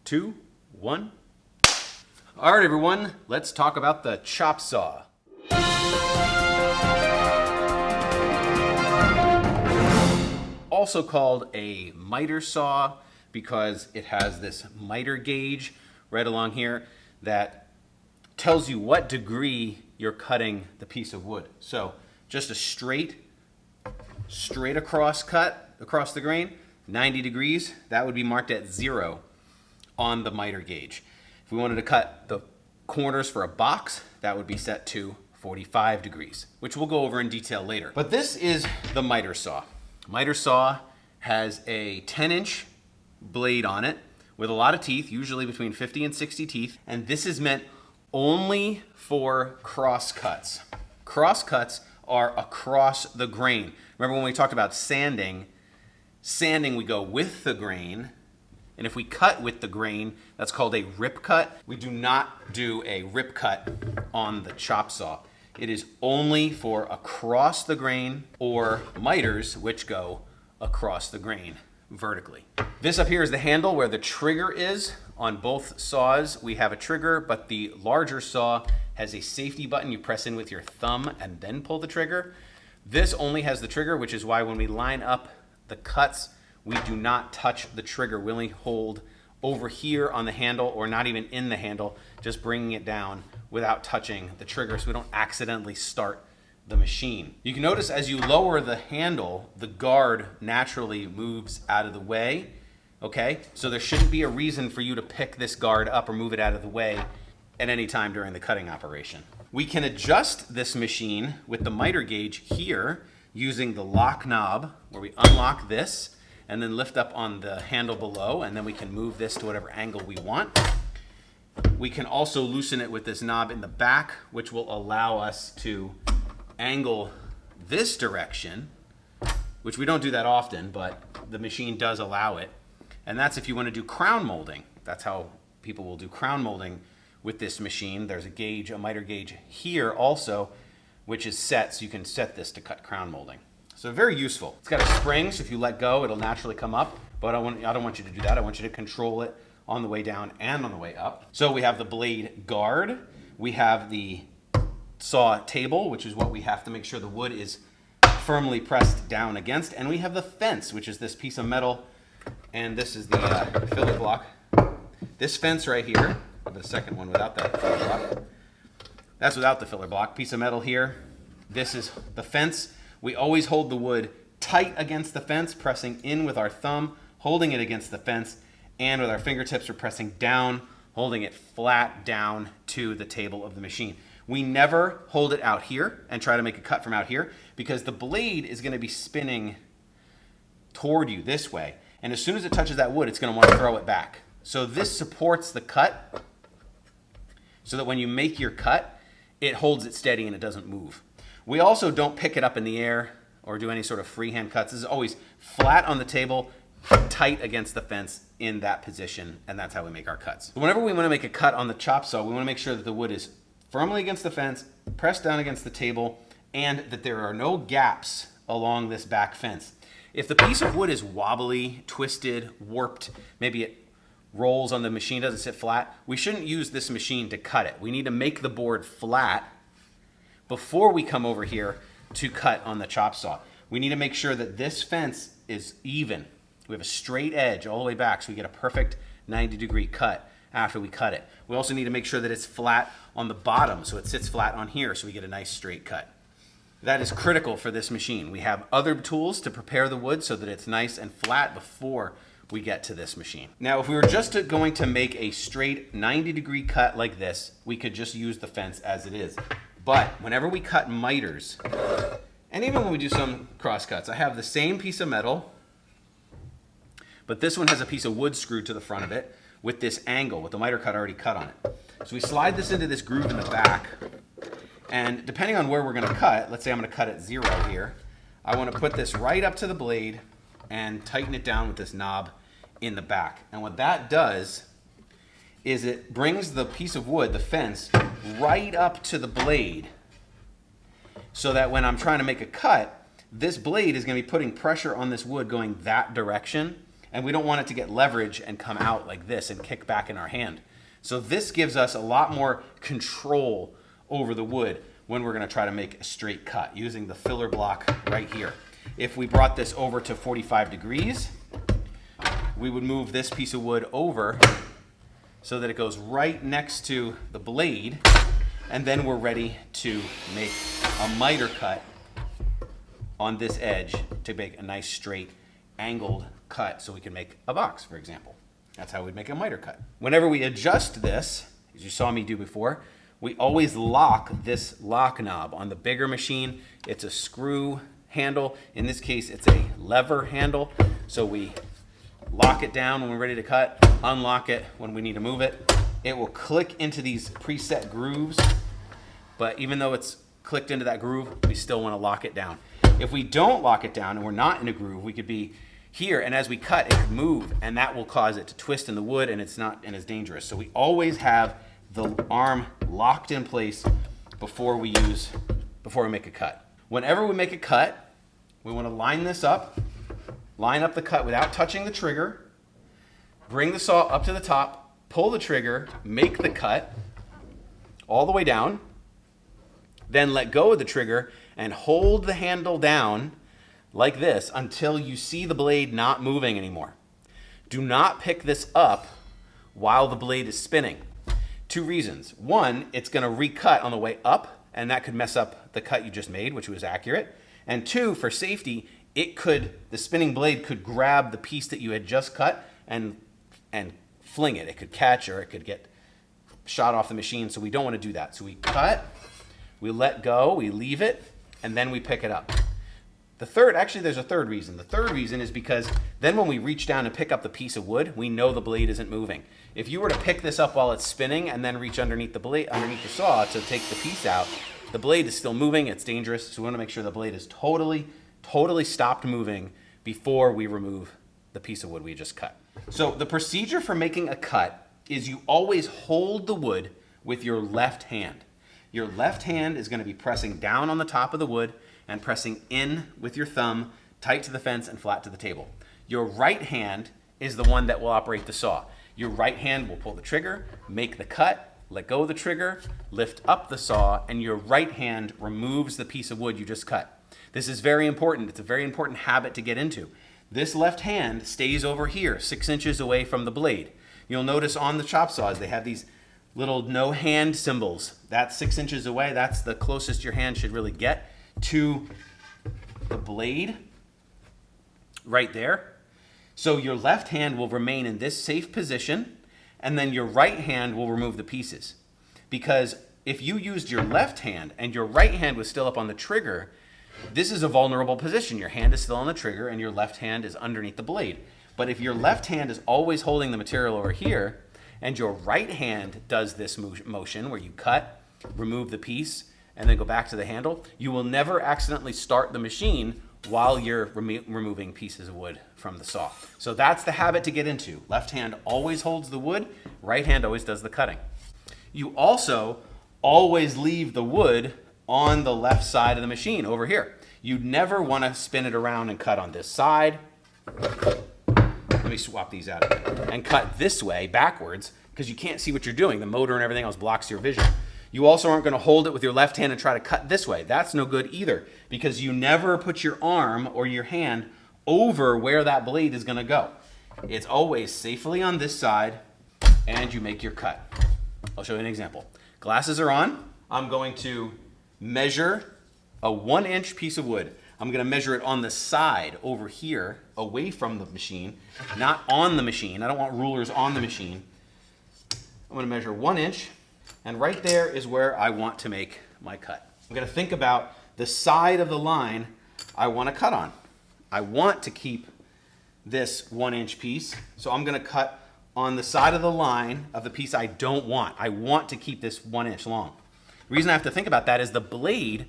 2, 1. All right, everyone, let's talk about the chop saw. Also called a miter saw because it has this miter gauge right along here that tells you what degree you're cutting the piece of wood. So just a straight across cut across the grain, 90 degrees, that would be marked at 0 on the miter gauge. If we wanted to cut the corners for a box, that would be set to 45 degrees, which we'll go over in detail later. But this is the miter saw. Miter saw has a 10-inch blade on it with a lot of teeth, usually between 50 and 60 teeth, and this is meant only for cross cuts. Cross cuts are across the grain. Remember when we talked about sanding? Sanding, we go with the grain, and if we cut with the grain, that's called a rip cut. We do not do a rip cut on the chop saw. It is only for across the grain or miters, which go across the grain vertically. This up here is the handle where the trigger is. On both saws, we have a trigger, but the larger saw has a safety button you press in with your thumb and then pull the trigger. This only has the trigger, which is why when we line up the cuts, we do not touch the trigger. We only hold over here on the handle or not even in the handle, just bringing it down without touching the trigger so we don't accidentally start the machine. You can notice as you lower the handle, the guard naturally moves out of the way, okay? So there shouldn't be a reason for you to pick this guard up or move it out of the way at any time during the cutting operation. We can adjust this machine with the miter gauge here using the lock knob where we unlock this and then lift up on the handle below, and then we can move this to whatever angle we want. We can also loosen it with this knob in the back, which will allow us to angle this direction, which we don't do that often, but the machine does allow it. And that's if you want to do crown molding. That's how people will do crown molding with this machine. There's a gauge, a miter gauge here also, which is set, so you can set this to cut crown molding. So very useful. It's got a spring, so if you let go, it'll naturally come up, but I don't want you to do that. I want you to control it on the way down and on the way up. So we have the blade guard, we have the saw table, which is what we have to make sure the wood is firmly pressed down against, and we have the fence, which is this piece of metal, and this is the filler block. This fence right here, the second one without that filler block, that's without the filler block, piece of metal here. This is the fence. We always hold the wood tight against the fence, pressing in with our thumb, holding it against the fence, and with our fingertips we're pressing down, holding it flat down to the table of the machine. We never hold it out here and try to make a cut from out here because the blade is going to be spinning toward you this way. And as soon as it touches that wood, it's going to want to throw it back. So this supports the cut so that when you make your cut, it holds it steady and it doesn't move. We also don't pick it up in the air or do any sort of freehand cuts. This is always flat on the table, tight against the fence in that position, and that's how we make our cuts. Whenever we want to make a cut on the chop saw, we want to make sure that the wood is firmly against the fence, pressed down against the table, and that there are no gaps along this back fence. If the piece of wood is wobbly, twisted, warped, maybe it rolls on the machine, doesn't sit flat, we shouldn't use this machine to cut it. We need to make the board flat before we come over here to cut on the chop saw. We need to make sure that this fence is even. We have a straight edge all the way back so we get a perfect 90-degree cut after we cut it. We also need to make sure that it's flat on the bottom so it sits flat on here so we get a nice straight cut. That is critical for this machine. We have other tools to prepare the wood so that it's nice and flat before we get to this machine. Now, if we were just going to make a straight 90-degree cut like this, we could just use the fence as it is. But whenever we cut miters, and even when we do some cross cuts, I have the same piece of metal, but this one has a piece of wood screwed to the front of it with this angle, with the miter cut already cut on it. So we slide this into this groove in the back, and depending on where we're gonna cut, let's say I'm gonna cut at 0 here, I wanna put this right up to the blade and tighten it down with this knob in the back. And what that does is it brings the piece of wood, the fence, right up to the blade so that when I'm trying to make a cut, this blade is going to be putting pressure on this wood going that direction, and we don't want it to get leverage and come out like this and kick back in our hand. So this gives us a lot more control over the wood when we're going to try to make a straight cut using the filler block right here. If we brought this over to 45 degrees, we would move this piece of wood over so that it goes right next to the blade, and then we're ready to make a miter cut on this edge to make a nice straight angled cut so we can make a box, for example. That's how we'd make a miter cut. Whenever we adjust this, as you saw me do before, we always lock this lock knob. On the bigger machine, it's a screw handle. In this case, it's a lever handle. So we lock it down when we're ready to cut, unlock it when we need to move it. It will click into these preset grooves, but even though it's clicked into that groove, we still want to lock it down. If we don't lock it down and we're not in a groove, we could be here, and as we cut, it could move, and that will cause it to twist in the wood, and it's not and it's dangerous. So we always have the arm locked in place before we make a cut. Whenever we make a cut, we want to line this up. Line up the cut without touching the trigger, bring the saw up to the top, pull the trigger, make the cut all the way down, then let go of the trigger and hold the handle down like this until you see the blade not moving anymore. Do not pick this up while the blade is spinning. 2 reasons. 1, it's going to recut on the way up, and that could mess up the cut you just made, which was accurate. And 2, for safety, the spinning blade could grab the piece that you had just cut and fling it. It could catch, or it could get shot off the machine, so we don't want to do that. So we cut, we let go, we leave it, and then we pick it up. There's a third reason. The third reason is because then when we reach down and pick up the piece of wood, we know the blade isn't moving. If you were to pick this up while it's spinning and then reach underneath the saw to take the piece out, the blade is still moving, it's dangerous, so we want to make sure the blade is totally stopped moving before we remove the piece of wood we just cut. So the procedure for making a cut is you always hold the wood with your left hand. Your left hand is going to be pressing down on the top of the wood and pressing in with your thumb tight to the fence and flat to the table. Your right hand is the one that will operate the saw. Your right hand will pull the trigger, make the cut, let go of the trigger, lift up the saw, and your right hand removes the piece of wood you just cut. This is very important. It's a very important habit to get into. This left hand stays over here, 6 inches away from the blade. You'll notice on the chop saws, they have these little no hand symbols. That's 6 inches away. That's the closest your hand should really get to the blade right there. So your left hand will remain in this safe position, and then your right hand will remove the pieces. Because if you used your left hand and your right hand was still up on the trigger, this is a vulnerable position. Your hand is still on the trigger and your left hand is underneath the blade. But if your left hand is always holding the material over here and your right hand does this motion where you cut, remove the piece, and then go back to the handle, you will never accidentally start the machine while you're removing pieces of wood from the saw. So that's the habit to get into. Left hand always holds the wood, right hand always does the cutting. You also always leave the wood on the left side of the machine over here. You never want to spin it around and cut on this side. Let me swap these out again. And cut this way backwards because you can't see what you're doing. The motor and everything else blocks your vision. You also aren't going to hold it with your left hand and try to cut this way. That's no good either because you never put your arm or your hand over where that blade is going to go. It's always safely on this side and you make your cut. I'll show you an example. Glasses are on. I'm going to measure a 1-inch piece of wood. I'm going to measure it on the side over here, away from the machine, not on the machine. I don't want rulers on the machine. I'm going to measure 1 inch, and right there is where I want to make my cut. I'm going to think about the side of the line I want to cut on. I want to keep this 1-inch piece, so I'm going to cut on the side of the line of the piece I don't want. I want to keep this 1 inch long. The reason I have to think about that is the blade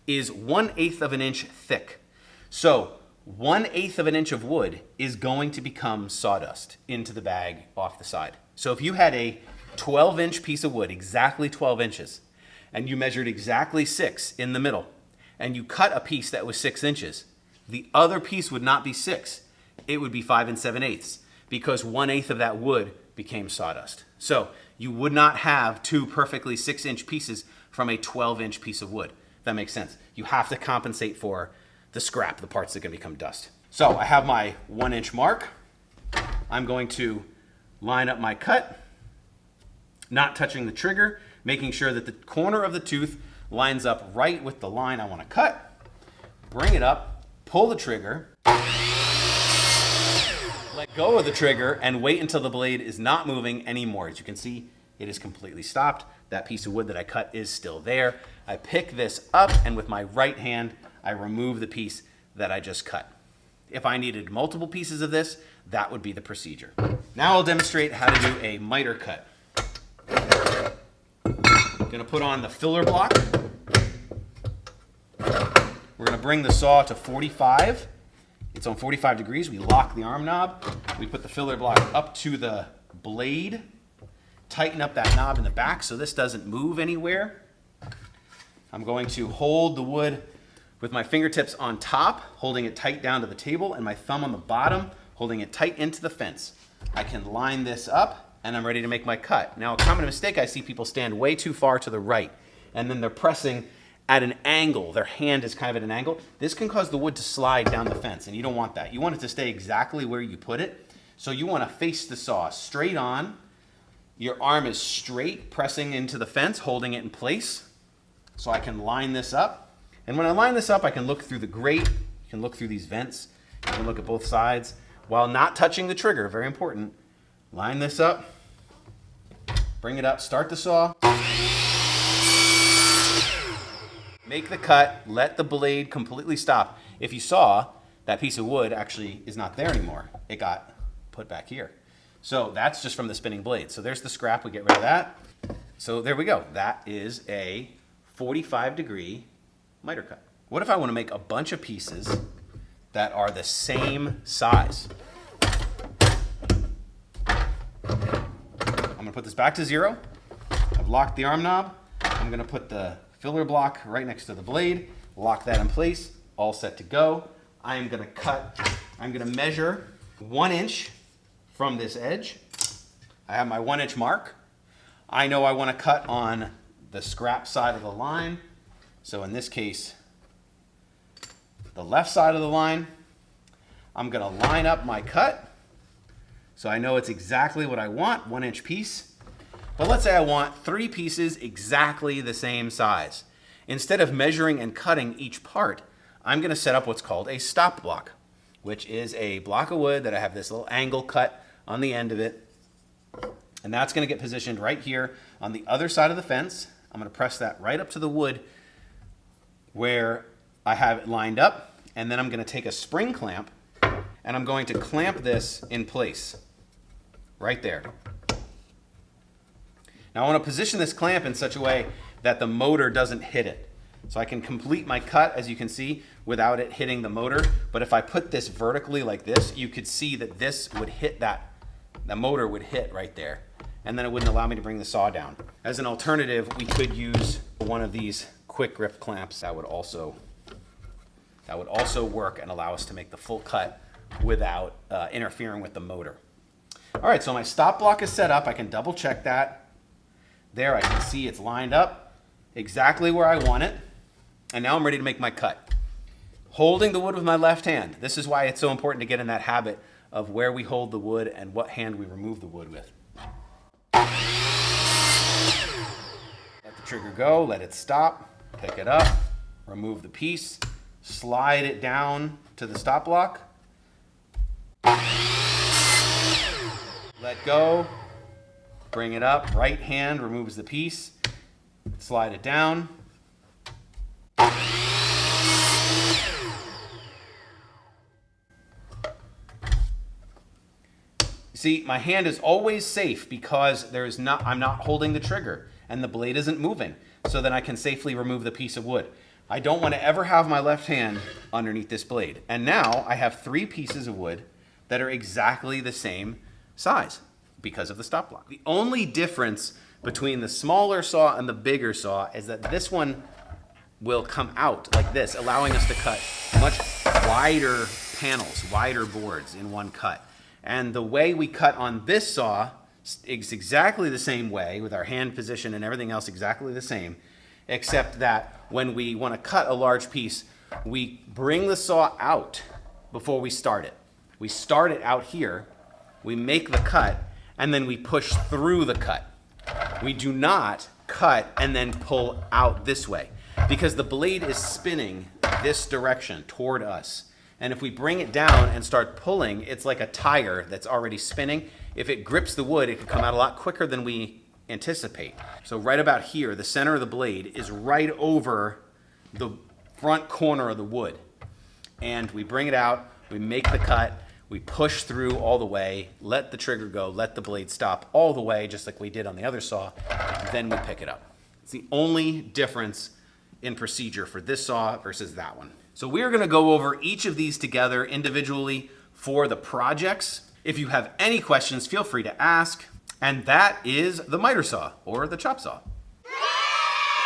is 1/8 of an inch thick. So 1/8 of an inch of wood is going to become sawdust into the bag off the side. So if you had a 12-inch piece of wood, exactly 12 inches, and you measured exactly 6 in the middle, and you cut a piece that was 6 inches, the other piece would not be 6. it would be 5 7/8 because 1/8 of that wood became sawdust. So you would not have two perfectly 6-inch pieces from a 12-inch piece of wood. If that makes sense. You have to compensate for the scrap, the parts that are going to become dust. So I have my 1-inch mark. I'm going to line up my cut, not touching the trigger, making sure that the corner of the tooth lines up right with the line I want to cut. Bring it up, pull the trigger, let go of the trigger, and wait until the blade is not moving anymore. As you can see, it is completely stopped. That piece of wood that I cut is still there. I pick this up, and with my right hand, I remove the piece that I just cut. If I needed multiple pieces of this, that would be the procedure. Now I'll demonstrate how to do a miter cut. I'm gonna put on the filler block. We're gonna bring the saw to 45. It's on 45 degrees. We lock the arm knob. We put the filler block up to the blade. Tighten up that knob in the back so this doesn't move anywhere. I'm going to hold the wood with my fingertips on top, holding it tight down to the table, and my thumb on the bottom, holding it tight into the fence. I can line this up, and I'm ready to make my cut. Now, a common mistake, I see people stand way too far to the right, and then they're pressing at an angle. Their hand is kind of at an angle. This can cause the wood to slide down the fence, and you don't want that. You want it to stay exactly where you put it. So you want to face the saw straight on. Your arm is straight, pressing into the fence, holding it in place. So I can line this up. And when I line this up, I can look through the grate. You can look through these vents. You can look at both sides while not touching the trigger. Very important. Line this up. Bring it up. Start the saw. Make the cut. Let the blade completely stop. If you saw, that piece of wood actually is not there anymore. It got put back here. So that's just from the spinning blade. So there's the scrap. We get rid of that. So there we go. That is a 45-degree miter cut. What if I want to make a bunch of pieces that are the same size? I'm going to put this back to 0. I've locked the arm knob. I'm going to put the filler block right next to the blade, lock that in place, all set to go. I am going to cut, I'm going to measure 1 inch from this edge. I have my 1-inch mark. I know I want to cut on the scrap side of the line. So in this case, the left side of the line. I'm going to line up my cut so I know it's exactly what I want, 1-inch piece. But let's say I want 3 pieces exactly the same size. Instead of measuring and cutting each part, I'm going to set up what's called a stop block, which is a block of wood that I have this little angle cut on the end of it. And that's going to get positioned right here on the other side of the fence. I'm going to press that right up to the wood where I have it lined up, and then I'm going to take a spring clamp and I'm going to clamp this in place right there. Now I want to position this clamp in such a way that the motor doesn't hit it. So I can complete my cut, as you can see, without it hitting the motor. But if I put this vertically like this, you could see that this would hit that, the motor would hit right there. And then it wouldn't allow me to bring the saw down. As an alternative, we could use one of these quick grip clamps that would also work and allow us to make the full cut without interfering with the motor. All right, so my stop block is set up. I can double check that. There, I can see it's lined up exactly where I want it. And now I'm ready to make my cut. Holding the wood with my left hand. This is why it's so important to get in that habit of where we hold the wood and what hand we remove the wood with. Let the trigger go, let it stop, pick it up, remove the piece, slide it down to the stop block. Let go, bring it up, right hand removes the piece, slide it down. See, my hand is always safe because I'm not holding the trigger and the blade isn't moving, so then I can safely remove the piece of wood. I don't want to ever have my left hand underneath this blade. And now I have 3 pieces of wood that are exactly the same size because of the stop block. The only difference between the smaller saw and the bigger saw is that this one will come out like this, allowing us to cut much wider panels, wider boards in one cut. And the way we cut on this saw is exactly the same way, with our hand position and everything else exactly the same, except that when we want to cut a large piece, we bring the saw out before we start it. We start it out here, we make the cut, and then we push through the cut. We do not cut and then pull out this way, because the blade is spinning this direction toward us. And if we bring it down and start pulling, it's like a tire that's already spinning. If it grips the wood, it can come out a lot quicker than we anticipate. So right about here, the center of the blade is right over the front corner of the wood. And we bring it out, we make the cut, we push through all the way, let the trigger go, let the blade stop all the way, just like we did on the other saw, then we pick it up. It's the only difference in procedure for this saw versus that one. So we're gonna go over each of these together individually for the projects. If you have any questions, feel free to ask. And that is the miter saw, or the chop saw.